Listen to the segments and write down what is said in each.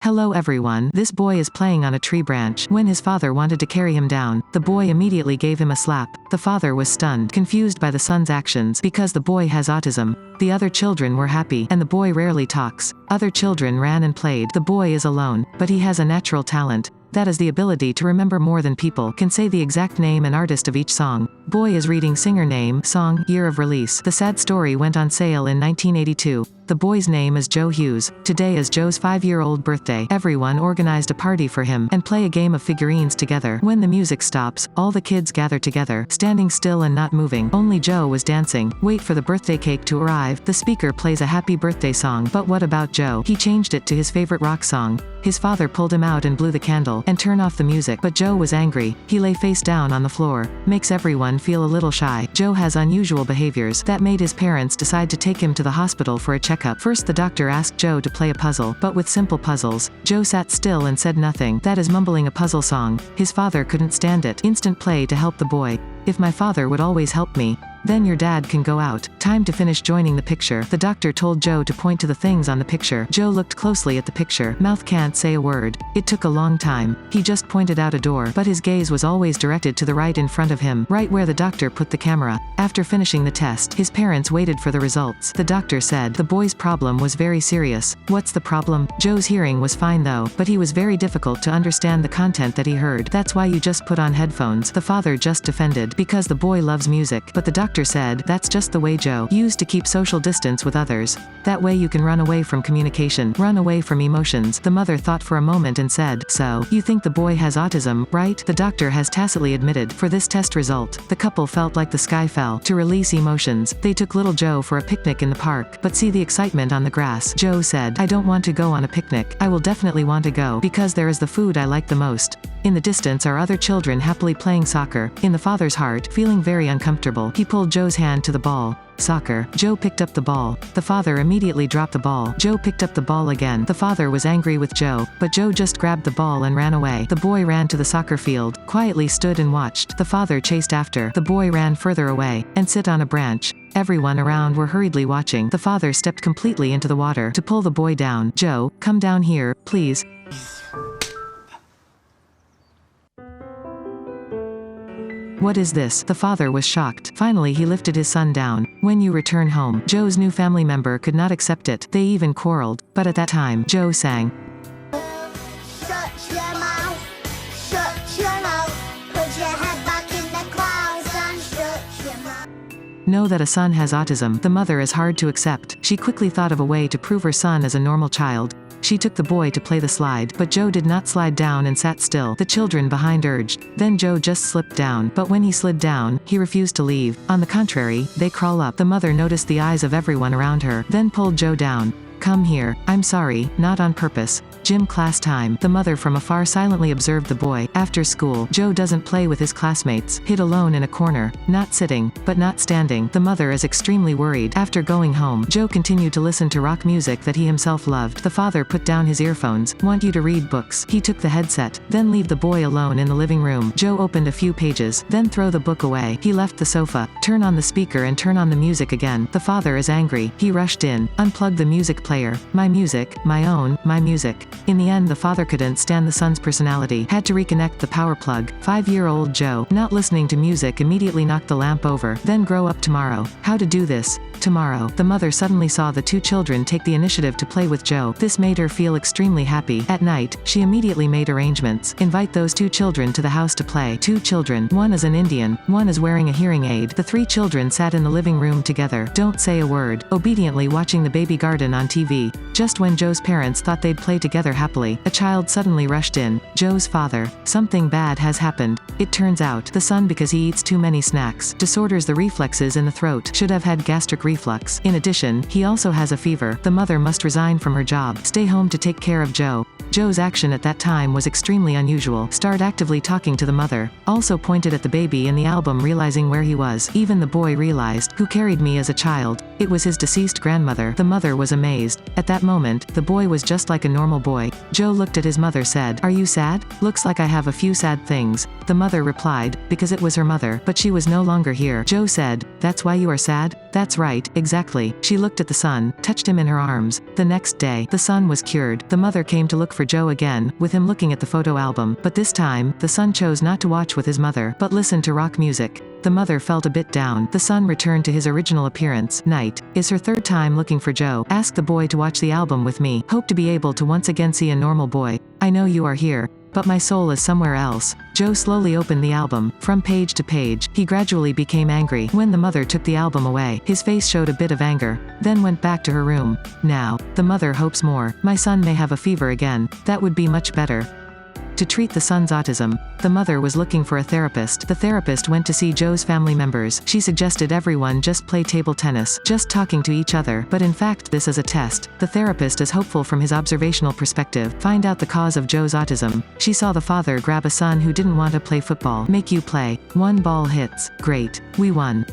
Hello everyone, this boy is playing on a tree branch. When his father wanted to carry him down, the boy immediately gave him a slap. The father was stunned, confused by the son's actions, because the boy has autism. The other children were happy, and the boy rarely talks. Other children ran and played. The boy is alone, but he has a natural talent. That is the ability to remember more than people can say the exact name and artist of each song. Boy is reading singer name, song, year of release. The sad story went on sale in 1982. The boy's name is Joe Hughes. Today is Joe's 5-year-old birthday. Everyone organized a party for him and play a game of figurines together. When the music stops, all the kids gather together, standing still and not moving. Only Joe was dancing. Wait for the birthday cake to arrive. The speaker plays a happy birthday song. But what about Joe? He changed it to his favorite rock song. His father pulled him out and blew the candle and turned off the music. But Joe was angry. He lay face down on the floor. Makes everyone feel a little shy. Joe has unusual behaviors that made his parents decide to take him to the hospital for a checkup. First the doctor asked Joe to play a puzzle, but with simple puzzles. Joe sat still and said nothing. That is mumbling a puzzle song. His father couldn't stand it. Instant play to help the boy. If my father would always help me, then your dad can go out. Time to finish joining the picture. The doctor told Joe to point to the things on the picture. Joe looked closely at the picture. Mouth can't say a word. It took a long time. He just pointed out a door, but his gaze was always directed to the right in front of him, right where the doctor put the camera. After finishing the test, his parents waited for the results. The doctor said the boy's problem was very serious. What's the problem? Joe's hearing was fine though, but he was very difficult to understand the content that he heard. That's why you just put on headphones. The father just defended, because the boy loves music. But the doctor said, that's just the way Joe used to keep social distance with others. That way you can run away from communication, run away from emotions. The mother thought for a moment and said, so, you think the boy has autism, right? The doctor has tacitly admitted, for this test result, the couple felt like the sky fell. To release emotions, they took little Joe for a picnic in the park. But see the excitement on the grass. Joe said, I don't want to go on a picnic. I will definitely want to go, because there is the food I like the most. In the distance are other children happily playing soccer. In the father's heart, feeling very uncomfortable, he pulled Joe's hand to the ball. Soccer. Joe picked up the ball. The father immediately dropped the ball. Joe picked up the ball again. The father was angry with Joe, but Joe just grabbed the ball and ran away. The boy ran to the soccer field, quietly stood and watched. The father chased after. The boy ran further away, and sit on a branch. Everyone around were hurriedly watching. The father stepped completely into the water to pull the boy down. Joe, come down here, please. What is this? The father was shocked. Finally he lifted his son down. When you return home, Joe's new family member could not accept it. They even quarreled. But at that time, Joe sang. Shut your mouth, shut your mouth, put your head back in the clouds and shut your mouth. Know that a son has autism. The mother is hard to accept. She quickly thought of a way to prove her son is a normal child. She took the boy to play the slide, but Joe did not slide down and sat still. The children behind urged. Then Joe just slipped down, but when he slid down, he refused to leave. On the contrary, they crawl up. The mother noticed the eyes of everyone around her, then pulled Joe down. Come here. I'm sorry, not on purpose. Gym class time. The mother from afar silently observed the boy. After school, Joe doesn't play with his classmates, hid alone in a corner, not sitting, but not standing. The mother is extremely worried. After going home, Joe continued to listen to rock music that he himself loved. The father put down his earphones. Want you to read books. He took the headset, then leave the boy alone in the living room. Joe opened a few pages, then throw the book away. He left the sofa, turn on the speaker and turn on the music again. The father is angry. He rushed in, unplugged the music player. My music, my own, my music. In the end the father couldn't stand the son's personality, had to reconnect the power plug. 5-year-old Joe, not listening to music, immediately knocked the lamp over. Then grow up tomorrow. How to do this? Tomorrow. The mother suddenly saw the two children take the initiative to play with Joe. This made her feel extremely happy. At night, she immediately made arrangements. Invite those two children to the house to play. 2 children. One is an Indian, one is wearing a hearing aid. The 3 children sat in the living room together. Don't say a word. Obediently watching the baby garden on TV. Just when Joe's parents thought they'd play together happily, a child suddenly rushed in. Joe's father. Something bad has happened. It turns out, the son, because he eats too many snacks, disorders the reflexes in the throat, should have had gastric reflux. In addition, he also has a fever. The mother must resign from her job, stay home to take care of Joe. Joe's action at that time was extremely unusual. Start actively talking to the mother. Also pointed at the baby in the album, realizing where he was. Even the boy realized, who carried me as a child. It was his deceased grandmother. The mother was amazed. amazed. At that moment, the boy was just like a normal boy. Joe looked at his mother said, "Are you sad? Looks like I have a few sad things." The mother replied, because it was her mother, but she was no longer here. Joe said, "That's why you are sad?" "That's right, exactly." She looked at the son, touched him in her arms. The next day, the son was cured. The mother came to look for Joe again, with him looking at the photo album. But this time, the son chose not to watch with his mother, but listen to rock music. The mother felt a bit down. The son returned to his original appearance. Night is her third time looking for Joe. Ask the boy to watch the album with me. Hope to be able to once again see a normal boy. I know you are here, but my soul is somewhere else. Joe slowly opened the album. From page to page, he gradually became angry. When the mother took the album away, his face showed a bit of anger, then went back to her room. Now, the mother hopes more. My son may have a fever again. That would be much better. To treat the son's autism, the mother was looking for a therapist. The therapist went to see Joe's family members. She suggested everyone just play table tennis, just talking to each other. But in fact, this is a test. The therapist is hopeful from his observational perspective. Find out the cause of Joe's autism. She saw the father grab a son who didn't want to play football. Make you play. 1 ball hits. Great. We won.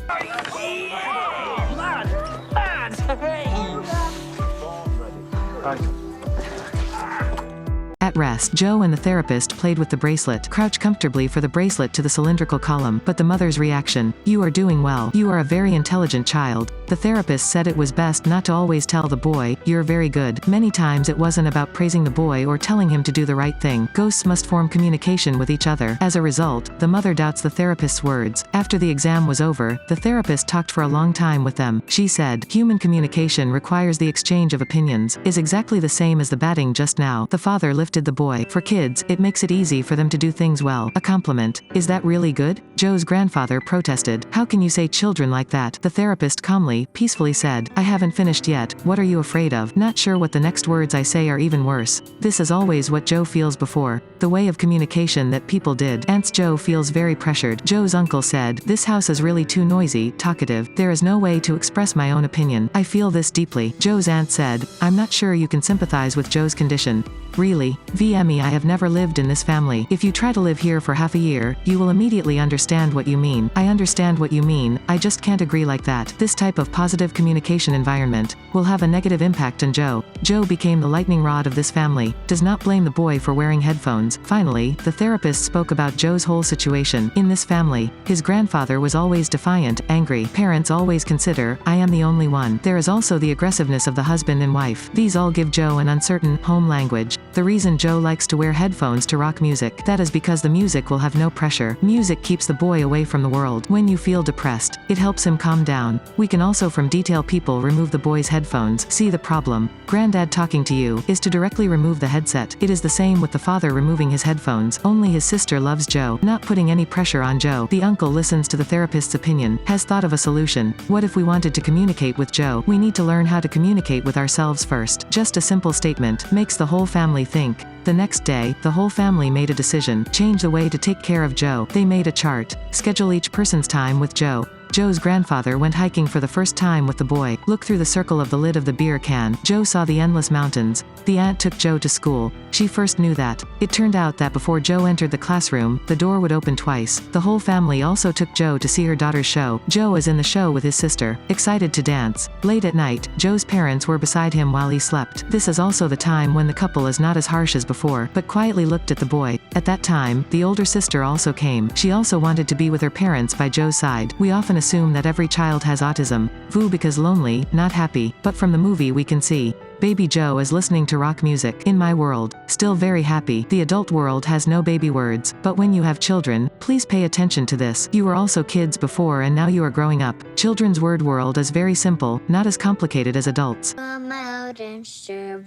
At rest, Joe and the therapist played with the bracelet. Crouch comfortably for the bracelet to the cylindrical column. But the mother's reaction, "You are doing well. You are a very intelligent child." The therapist said it was best not to always tell the boy, "You're very good." Many times it wasn't about praising the boy or telling him to do the right thing. Ghosts must form communication with each other. As a result, the mother doubts the therapist's words. After the exam was over, the therapist talked for a long time with them. She said, "Human communication requires the exchange of opinions, is exactly the same as the batting just now." The father lifted the boy. For kids, it makes it easy for them to do things well. A compliment. Is that really good? Joe's grandfather protested. How can you say children like that? The therapist calmly, peacefully said, "I haven't finished yet. What are you afraid of? Not sure what the next words I say are even worse." This is always what Joe feels before. The way of communication that people did. Aunt's Joe feels very pressured. Joe's uncle said, "This house is really too noisy, talkative. There is no way to express my own opinion. I feel this deeply." Joe's aunt said, "I'm not sure you can sympathize with Joe's condition. Really, VME, I have never lived in this family. If you try to live here for half a year, you will immediately understand what you mean. I understand what you mean, I just can't agree like that." This type of positive communication environment will have a negative impact on Joe. Joe became the lightning rod of this family. Does not blame the boy for wearing headphones. Finally, the therapist spoke about Joe's whole situation. In this family, his grandfather was always defiant, angry. Parents always consider, "I am the only one." There is also the aggressiveness of the husband and wife. These all give Joe an uncertain, home language. The reason Joe likes to wear headphones to rock music, that is because the music will have no pressure. Music keeps the boy away from the world. When you feel depressed, it helps him calm down. We can also from detail people remove the boy's headphones. See the problem. Granddad talking to you is to directly remove the headset. It is the same with the father removing his headphones. Only his sister loves Joe, not putting any pressure on Joe. The uncle listens to the therapist's opinion, has thought of a solution. What if we wanted to communicate with Joe? We need to learn how to communicate with ourselves first. Just a simple statement makes the whole family think. The next day, the whole family made a decision. Change the way to take care of Joe. They made a chart. Schedule each person's time with Joe. Joe's grandfather went hiking for the first time with the boy. Look through the circle of the lid of the beer can. Joe saw the endless mountains. The aunt took Joe to school. She first knew that. It turned out that before Joe entered the classroom, the door would open twice. The whole family also took Joe to see her daughter's show. Joe is in the show with his sister, excited to dance. Late at night, Joe's parents were beside him while he slept. This is also the time when the couple is not as harsh as before, but quietly looked at the boy. At that time, the older sister also came. She also wanted to be with her parents by Joe's side. We often assume that every child has autism. Vu because lonely, not happy. But from the movie we can see, baby Joe is listening to rock music. In my world, still very happy. The adult world has no baby words. But when you have children, please pay attention to this. You were also kids before and now you are growing up. Children's word world is very simple, not as complicated as adults. Come out and share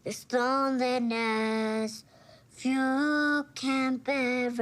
this loneliness. If you can't bear it,